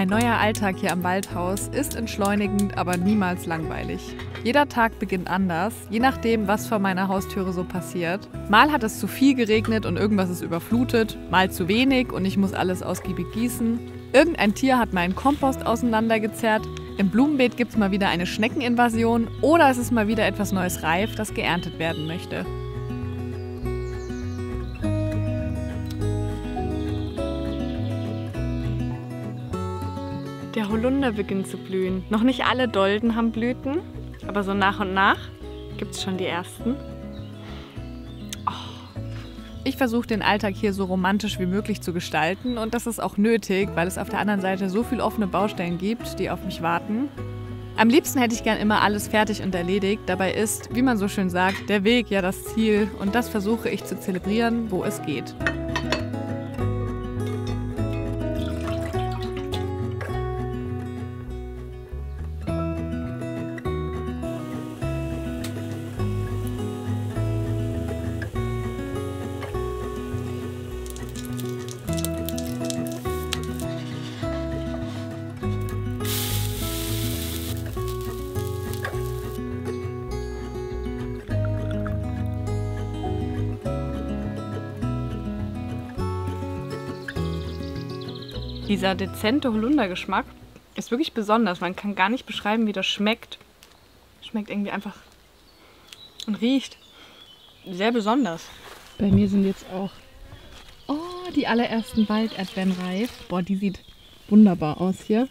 Mein neuer Alltag hier am Waldhaus ist entschleunigend, aber niemals langweilig. Jeder Tag beginnt anders, je nachdem, was vor meiner Haustüre so passiert. Mal hat es zu viel geregnet und irgendwas ist überflutet, mal zu wenig und ich muss alles ausgiebig gießen. Irgendein Tier hat meinen Kompost auseinandergezerrt. Im Blumenbeet gibt es mal wieder eine Schneckeninvasion oder es ist mal wieder etwas Neues reif, das geerntet werden möchte. Der Holunder beginnt zu blühen. Noch nicht alle Dolden haben Blüten, aber so nach und nach gibt es schon die ersten. Oh. Ich versuche den Alltag hier so romantisch wie möglich zu gestalten und das ist auch nötig, weil es auf der anderen Seite so viele offene Baustellen gibt, die auf mich warten. Am liebsten hätte ich gern immer alles fertig und erledigt. Dabei ist, wie man so schön sagt, der Weg ja das Ziel und das versuche ich zu zelebrieren, wo es geht. Dieser dezente Holundergeschmack ist wirklich besonders. Man kann gar nicht beschreiben, wie das schmeckt. Schmeckt irgendwie einfach und riecht sehr besonders. Bei mir sind jetzt auch die allerersten Walderdbeeren reif. Boah, die sieht wunderbar aus hier.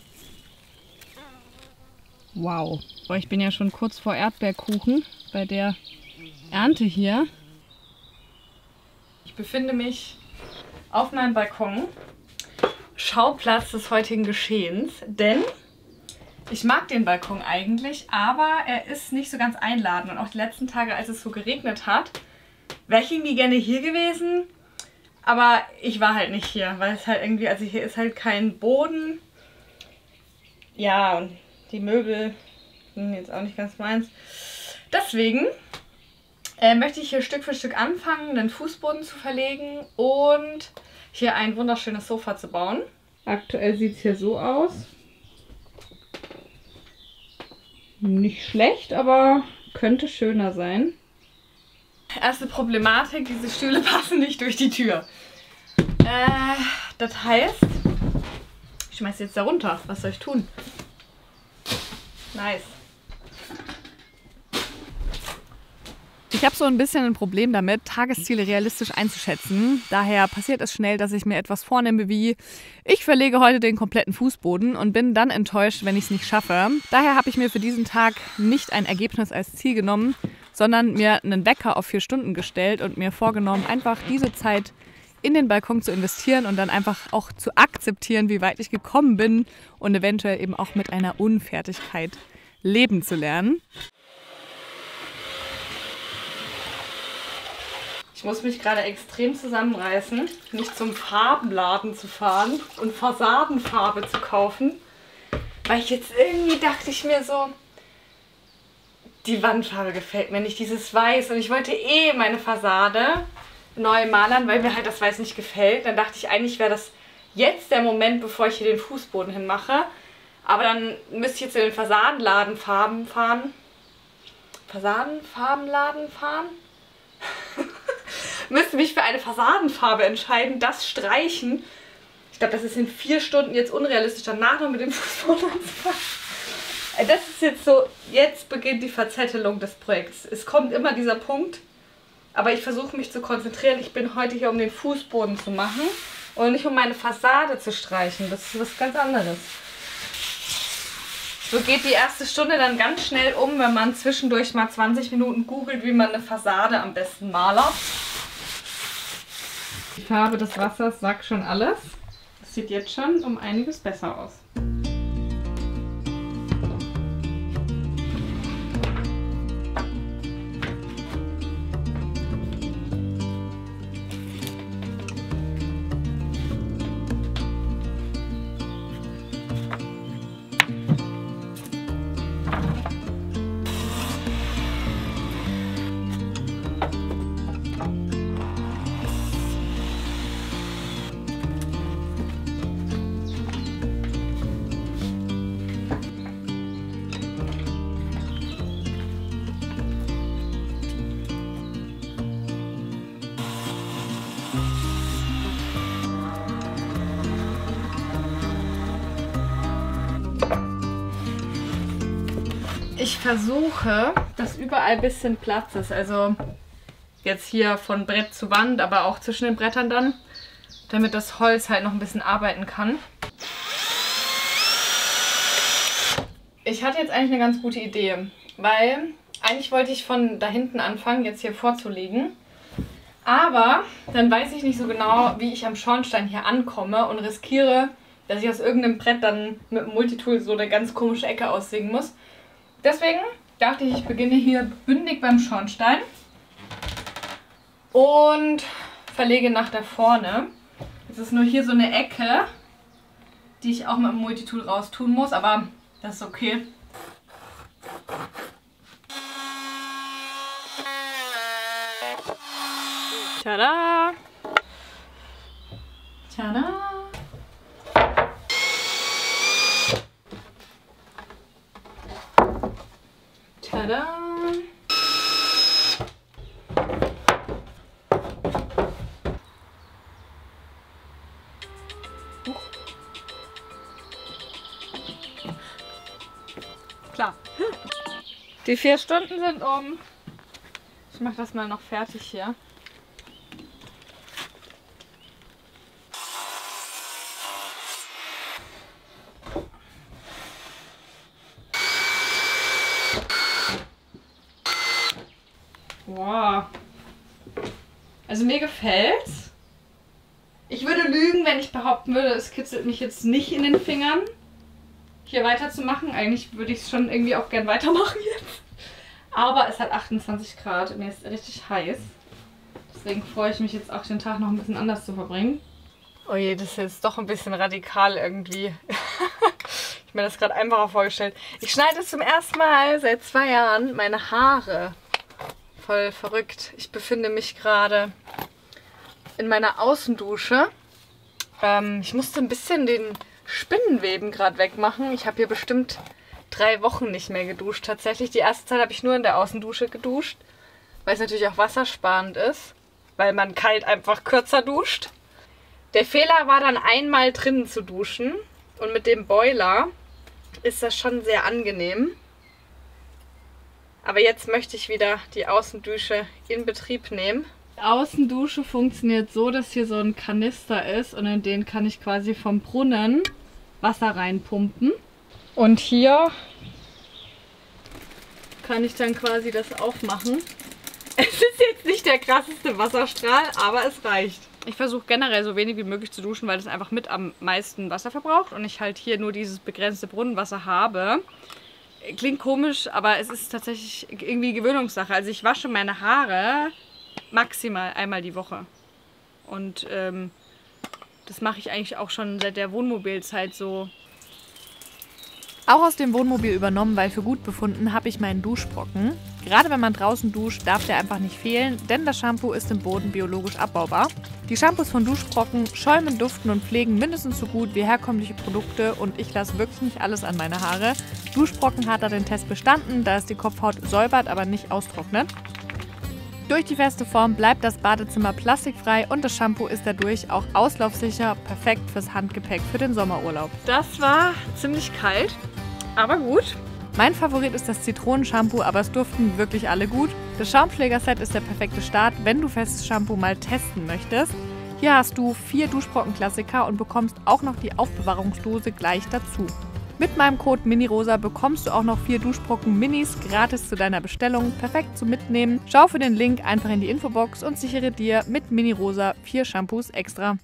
Wow. Boah, ich bin ja schon kurz vor Erdbeerkuchen bei der Ernte hier. Ich befinde mich auf meinem Balkon. Schauplatz des heutigen Geschehens, denn ich mag den Balkon eigentlich, aber er ist nicht so ganz einladend. Und auch die letzten Tage, als es so geregnet hat, wäre ich irgendwie gerne hier gewesen, aber ich war halt nicht hier, weil es halt irgendwie, also hier ist halt kein Boden. Ja, und die Möbel sind jetzt auch nicht ganz meins. Deswegen möchte ich hier Stück für Stück anfangen, den Fußboden zu verlegen und hier ein wunderschönes Sofa zu bauen. Aktuell sieht es hier so aus. Nicht schlecht, aber könnte schöner sein. Erste Problematik, diese Stühle passen nicht durch die Tür. Das heißt, ich schmeiße jetzt da runter. Was soll ich tun? Nice. Ich habe so ein bisschen ein Problem damit, Tagesziele realistisch einzuschätzen. Daher passiert es schnell, dass ich mir etwas vornehme wie, ich verlege heute den kompletten Fußboden und bin dann enttäuscht, wenn ich es nicht schaffe. Daher habe ich mir für diesen Tag nicht ein Ergebnis als Ziel genommen, sondern mir einen Wecker auf 4 Stunden gestellt und mir vorgenommen, einfach diese Zeit in den Balkon zu investieren und dann einfach auch zu akzeptieren, wie weit ich gekommen bin und eventuell eben auch mit einer Unfertigkeit leben zu lernen. Ich muss mich gerade extrem zusammenreißen, nicht zum Farbenladen zu fahren und Fassadenfarbe zu kaufen, weil ich jetzt irgendwie dachte ich mir so, die Wandfarbe gefällt mir nicht, dieses Weiß, und ich wollte meine Fassade neu malern, weil mir halt das Weiß nicht gefällt. Dann dachte ich, eigentlich wäre das jetzt der Moment, bevor ich hier den Fußboden hinmache, aber dann müsste ich jetzt in den Fassadenladen fahren. Fassadenfarbenladen fahren? Müsste mich für eine Fassadenfarbe entscheiden, das streichen. Ich glaube, das ist in 4 Stunden jetzt unrealistisch, danach noch mit dem Fußboden anzufangen. Das ist jetzt so, jetzt beginnt die Verzettelung des Projekts. Es kommt immer dieser Punkt, aber ich versuche mich zu konzentrieren. Ich bin heute hier, um den Fußboden zu machen und nicht um meine Fassade zu streichen. Das ist was ganz anderes. So geht die erste Stunde dann ganz schnell um, wenn man zwischendurch mal 20 Minuten googelt, wie man eine Fassade am besten malert. Die Farbe des Wassers sagt schon alles. Das sieht jetzt schon um einiges besser aus. Ich versuche, dass überall ein bisschen Platz ist. Also jetzt hier von Brett zu Wand, aber auch zwischen den Brettern dann, damit das Holz halt noch ein bisschen arbeiten kann. Ich hatte jetzt eigentlich eine ganz gute Idee, weil eigentlich wollte ich von da hinten anfangen, jetzt hier vorzulegen. Aber dann weiß ich nicht so genau, wie ich am Schornstein hier ankomme und riskiere, dass ich aus irgendeinem Brett dann mit dem Multitool so eine ganz komische Ecke aussägen muss. Deswegen dachte ich, ich beginne hier bündig beim Schornstein und verlege nach da vorne. Es ist nur hier so eine Ecke, die ich auch mit dem Multitool raus tun muss, aber das ist okay. Tada! Tada! Tada! Klar. Die 4 Stunden sind um. Ich mache das mal noch fertig hier. Wow. Also mir gefällt's. Ich würde lügen, wenn ich behaupten würde, es kitzelt mich jetzt nicht in den Fingern, hier weiterzumachen. Eigentlich würde ich es schon irgendwie auch gern weitermachen jetzt. Aber es hat 28 Grad und mir ist richtig heiß. Deswegen freue ich mich jetzt auch, den Tag noch ein bisschen anders zu verbringen. Oh je, das ist jetzt doch ein bisschen radikal irgendwie. Ich mir das gerade einfacher vorgestellt. Ich schneide zum ersten Mal seit 2 Jahren meine Haare. Voll verrückt. Ich befinde mich gerade in meiner Außendusche. Ich musste ein bisschen den Spinnenweben gerade wegmachen. Ich habe hier bestimmt 3 Wochen nicht mehr geduscht. Tatsächlich, die erste Zeit habe ich nur in der Außendusche geduscht, weil es natürlich auch wassersparend ist, weil man kalt einfach kürzer duscht. Der Fehler war dann einmal drinnen zu duschen und mit dem Boiler ist das schon sehr angenehm. Aber jetzt möchte ich wieder die Außendusche in Betrieb nehmen. Die Außendusche funktioniert so, dass hier so ein Kanister ist und in den kann ich quasi vom Brunnen Wasser reinpumpen. Und hier kann ich dann quasi das aufmachen. Es ist jetzt nicht der krasseste Wasserstrahl, aber es reicht. Ich versuche generell so wenig wie möglich zu duschen, weil das einfach mit am meisten Wasser verbraucht und ich halt hier nur dieses begrenzte Brunnenwasser habe. Klingt komisch, aber es ist tatsächlich irgendwie Gewöhnungssache. Also ich wasche meine Haare maximal einmal die Woche. Und das mache ich eigentlich auch schon seit der Wohnmobilzeit so. Auch aus dem Wohnmobil übernommen, weil für gut befunden, habe ich meinen Duschbrocken. Gerade wenn man draußen duscht, darf der einfach nicht fehlen, denn das Shampoo ist im Boden biologisch abbaubar. Die Shampoos von Duschbrocken schäumen, duften und pflegen mindestens so gut wie herkömmliche Produkte und ich lasse wirklich nicht alles an meine Haare. Duschbrocken hat da den Test bestanden, da es die Kopfhaut säubert, aber nicht austrocknet. Durch die feste Form bleibt das Badezimmer plastikfrei und das Shampoo ist dadurch auch auslaufsicher, perfekt fürs Handgepäck für den Sommerurlaub. Das war ziemlich kalt, aber gut. Mein Favorit ist das Zitronenshampoo, aber es duften wirklich alle gut. Das Schaumpflegerset ist der perfekte Start, wenn du festes Shampoo mal testen möchtest. Hier hast du 4 Duschbrocken-Klassiker und bekommst auch noch die Aufbewahrungsdose gleich dazu. Mit meinem Code MINIROSA bekommst du auch noch 4 Duschbrocken-Minis gratis zu deiner Bestellung. Perfekt zum Mitnehmen. Schau für den Link einfach in die Infobox und sichere dir mit MINIROSA 4 Shampoos extra.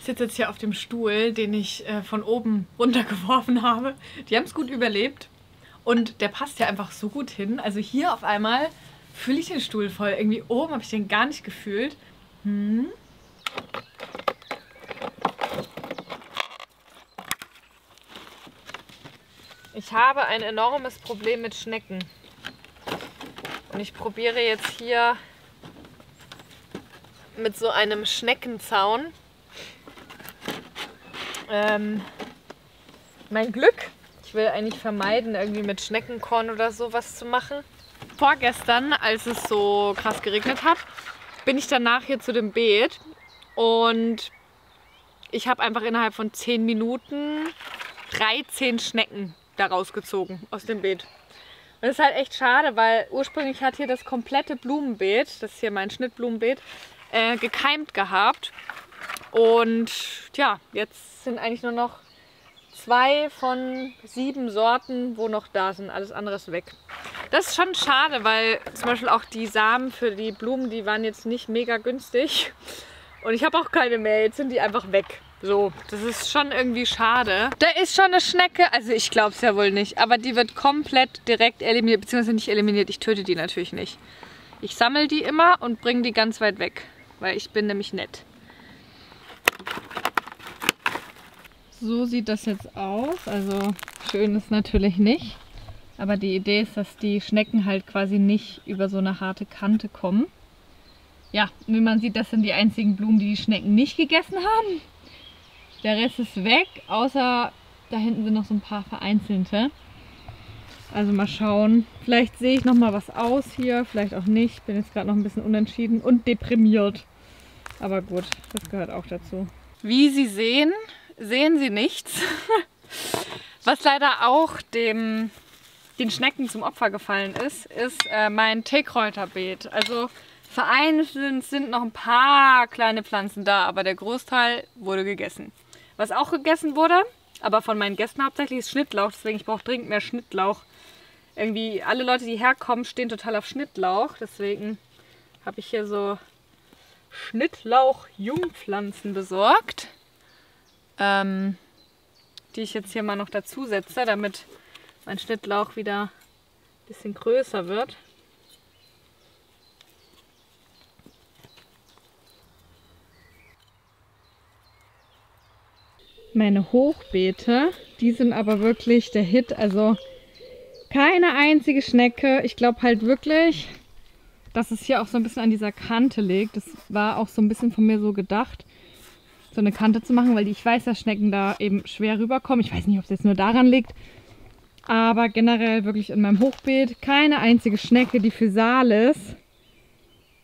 Ich sitze jetzt hier auf dem Stuhl, den ich von oben runtergeworfen habe. Die haben es gut überlebt und der passt ja einfach so gut hin. Also hier auf einmal fühle ich den Stuhl voll. Irgendwie oben habe ich den gar nicht gefühlt. Ich habe ein enormes Problem mit Schnecken. Und ich probiere jetzt hier mit so einem Schneckenzaun mein Glück. Ich will eigentlich vermeiden, irgendwie mit Schneckenkorn oder sowas zu machen. Vorgestern, als es so krass geregnet hat, bin ich danach hier zu dem Beet und ich habe einfach innerhalb von 10 Minuten 13 Schnecken da rausgezogen aus dem Beet. Und das ist halt echt schade, weil ursprünglich hat hier das komplette Blumenbeet, das ist hier mein Schnittblumenbeet, gekeimt gehabt. Und ja, jetzt sind eigentlich nur noch 2 von 7 Sorten, wo noch da sind. Alles andere ist weg. Das ist schon schade, weil zum Beispiel auch die Samen für die Blumen, die waren jetzt nicht mega günstig. Und ich habe auch keine mehr. Jetzt sind die einfach weg. So, das ist schon irgendwie schade. Da ist schon eine Schnecke, also ich glaube es ja wohl nicht, aber die wird komplett direkt eliminiert, beziehungsweise nicht eliminiert. Ich töte die natürlich nicht. Ich sammle die immer und bringe die ganz weit weg, weil ich bin nämlich nett. So sieht das jetzt aus. Also schön ist natürlich nicht. Aber die Idee ist, dass die Schnecken halt quasi nicht über so eine harte Kante kommen. Ja, wie man sieht, das sind die einzigen Blumen, die die Schnecken nicht gegessen haben. Der Rest ist weg, außer da hinten sind noch so ein paar vereinzelte. Also mal schauen. Vielleicht sehe ich noch mal was aus hier, vielleicht auch nicht. Bin jetzt gerade noch ein bisschen unentschieden und deprimiert. Aber gut, das gehört auch dazu. Wie Sie sehen, sehen Sie nichts. Was leider auch den Schnecken zum Opfer gefallen ist, ist mein Teekräuterbeet. Also vereinzelt sind noch ein paar kleine Pflanzen da, aber der Großteil wurde gegessen. Was auch gegessen wurde, aber von meinen Gästen hauptsächlich, ist Schnittlauch. Deswegen ich brauche dringend mehr Schnittlauch. Irgendwie alle Leute, die herkommen, stehen total auf Schnittlauch. Deswegen habe ich hier so Schnittlauch-Jungpflanzen besorgt, die ich jetzt hier mal noch dazu setze, damit mein Schnittlauch wieder ein bisschen größer wird. Meine Hochbeete, die sind aber wirklich der Hit. Also keine einzige Schnecke. Ich glaube halt wirklich, dass es hier auch so ein bisschen an dieser Kante liegt. Das war auch so ein bisschen von mir so gedacht, so eine Kante zu machen, weil ich weiß, dass Schnecken da eben schwer rüberkommen. Ich weiß nicht, ob es jetzt nur daran liegt. Aber generell wirklich in meinem Hochbeet keine einzige Schnecke. Die Physalis,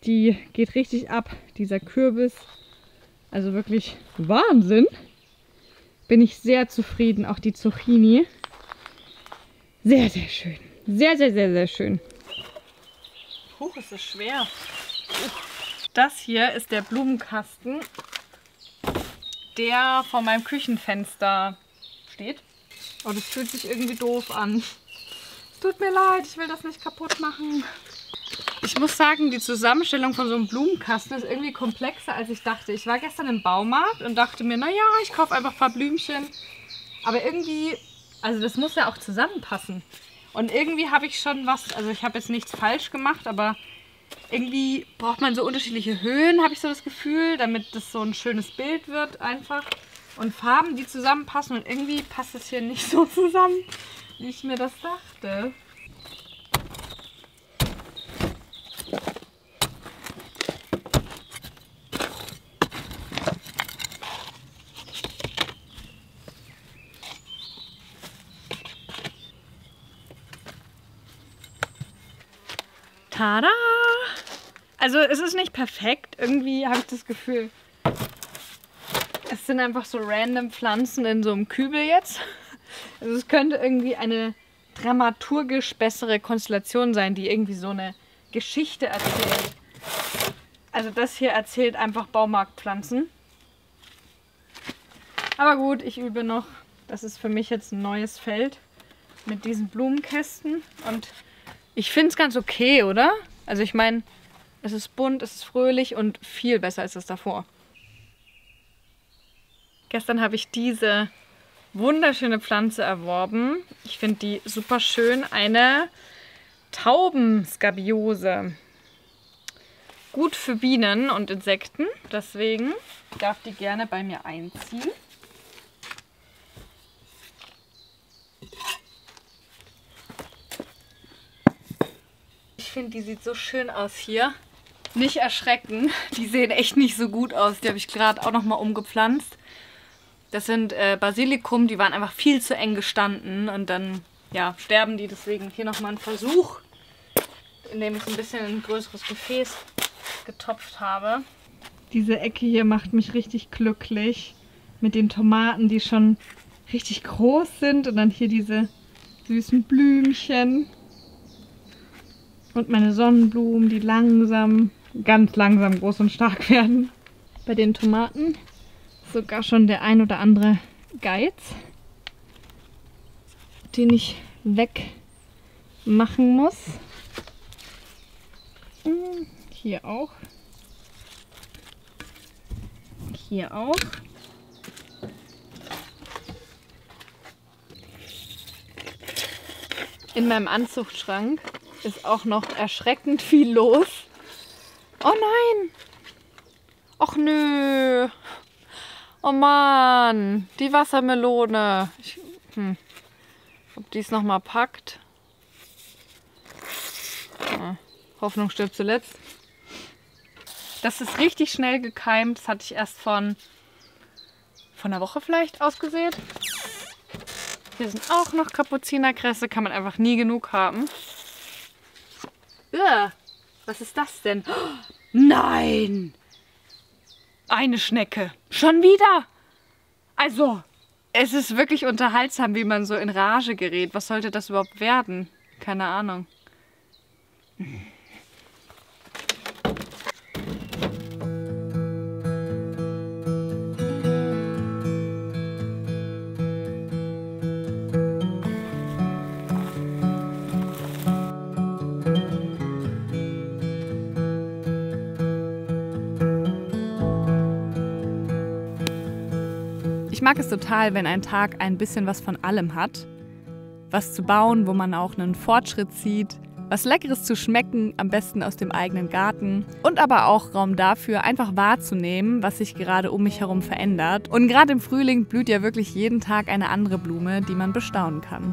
die geht richtig ab. Dieser Kürbis, also wirklich Wahnsinn. Bin ich sehr zufrieden. Auch die Zucchini. Sehr, sehr schön. Sehr, sehr, sehr, sehr schön. Huch, ist das schwer. Das hier ist der Blumenkasten, der vor meinem Küchenfenster steht. Oh, das fühlt sich irgendwie doof an. Es tut mir leid, ich will das nicht kaputt machen. Ich muss sagen, die Zusammenstellung von so einem Blumenkasten ist irgendwie komplexer, als ich dachte. Ich war gestern im Baumarkt und dachte mir, naja, ich kaufe einfach ein paar Blümchen. Aber irgendwie, also das muss ja auch zusammenpassen. Und irgendwie habe ich schon was, also ich habe jetzt nichts falsch gemacht, aber irgendwie braucht man so unterschiedliche Höhen, habe ich so das Gefühl, damit das so ein schönes Bild wird einfach. Und Farben, die zusammenpassen, und irgendwie passt es hier nicht so zusammen, wie ich mir das dachte. Tada! Also es ist nicht perfekt, irgendwie habe ich das Gefühl, es sind einfach so random Pflanzen in so einem Kübel jetzt. Also es könnte irgendwie eine dramaturgisch bessere Konstellation sein, die irgendwie so eine Geschichte erzählt. Also das hier erzählt einfach Baumarktpflanzen. Aber gut, ich übe noch. Das ist für mich jetzt ein neues Feld mit diesen Blumenkästen. Und ich finde es ganz okay, oder? Also ich meine, es ist bunt, es ist fröhlich und viel besser als das davor. Gestern habe ich diese wunderschöne Pflanze erworben. Ich finde die super schön. Eine Taubenskabiose. Gut für Bienen und Insekten. Deswegen darf die gerne bei mir einziehen. Ich finde, die sieht so schön aus hier. Nicht erschrecken. Die sehen echt nicht so gut aus. Die habe ich gerade auch nochmal umgepflanzt. Das sind Basilikum, die waren einfach viel zu eng gestanden und dann ja, sterben die. Deswegen hier nochmal ein Versuch. indem ich es ein bisschen in ein größeres Gefäß getopft habe. Diese Ecke hier macht mich richtig glücklich. Mit den Tomaten, die schon richtig groß sind. Und dann hier diese süßen Blümchen. Und meine Sonnenblumen, die ganz langsam groß und stark werden. Bei den Tomaten sogar schon der ein oder andere Geiz, den ich wegmachen muss. Hier auch. Hier auch. In meinem Anzuchtschrank ist auch noch erschreckend viel los. Oh nein! Och nö! Oh Mann! Die Wassermelone! Ob die es nochmal packt? Hoffnung stirbt zuletzt. Das ist richtig schnell gekeimt. Das hatte ich erst von einer Woche vielleicht ausgesät. Hier sind auch noch Kapuzinerkresse. Kann man einfach nie genug haben. Was ist das denn? Oh, nein! Eine Schnecke. Schon wieder? Also, es ist wirklich unterhaltsam, wie man so in Rage gerät. Was sollte das überhaupt werden? Keine Ahnung. Ich mag es total, wenn ein Tag ein bisschen was von allem hat. Was zu bauen, wo man auch einen Fortschritt sieht. Was Leckeres zu schmecken, am besten aus dem eigenen Garten. Und aber auch Raum dafür, einfach wahrzunehmen, was sich gerade um mich herum verändert. Und gerade im Frühling blüht ja wirklich jeden Tag eine andere Blume, die man bestaunen kann.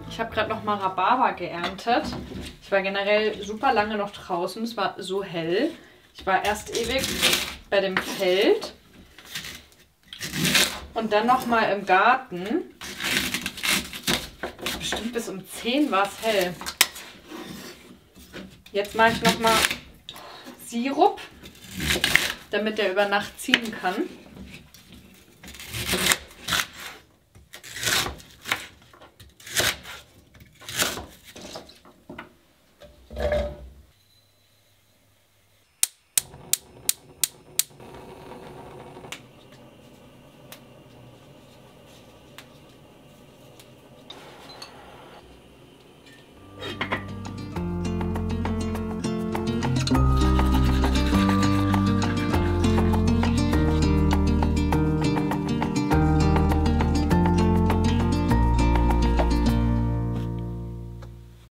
Ich habe gerade noch mal Rhabarber geerntet. Ich war generell super lange noch draußen. Es war so hell. Ich war erst ewig bei dem Feld und dann noch mal im Garten. Bestimmt bis um 10 war es hell. Jetzt mache ich noch mal Sirup, damit der über Nacht ziehen kann.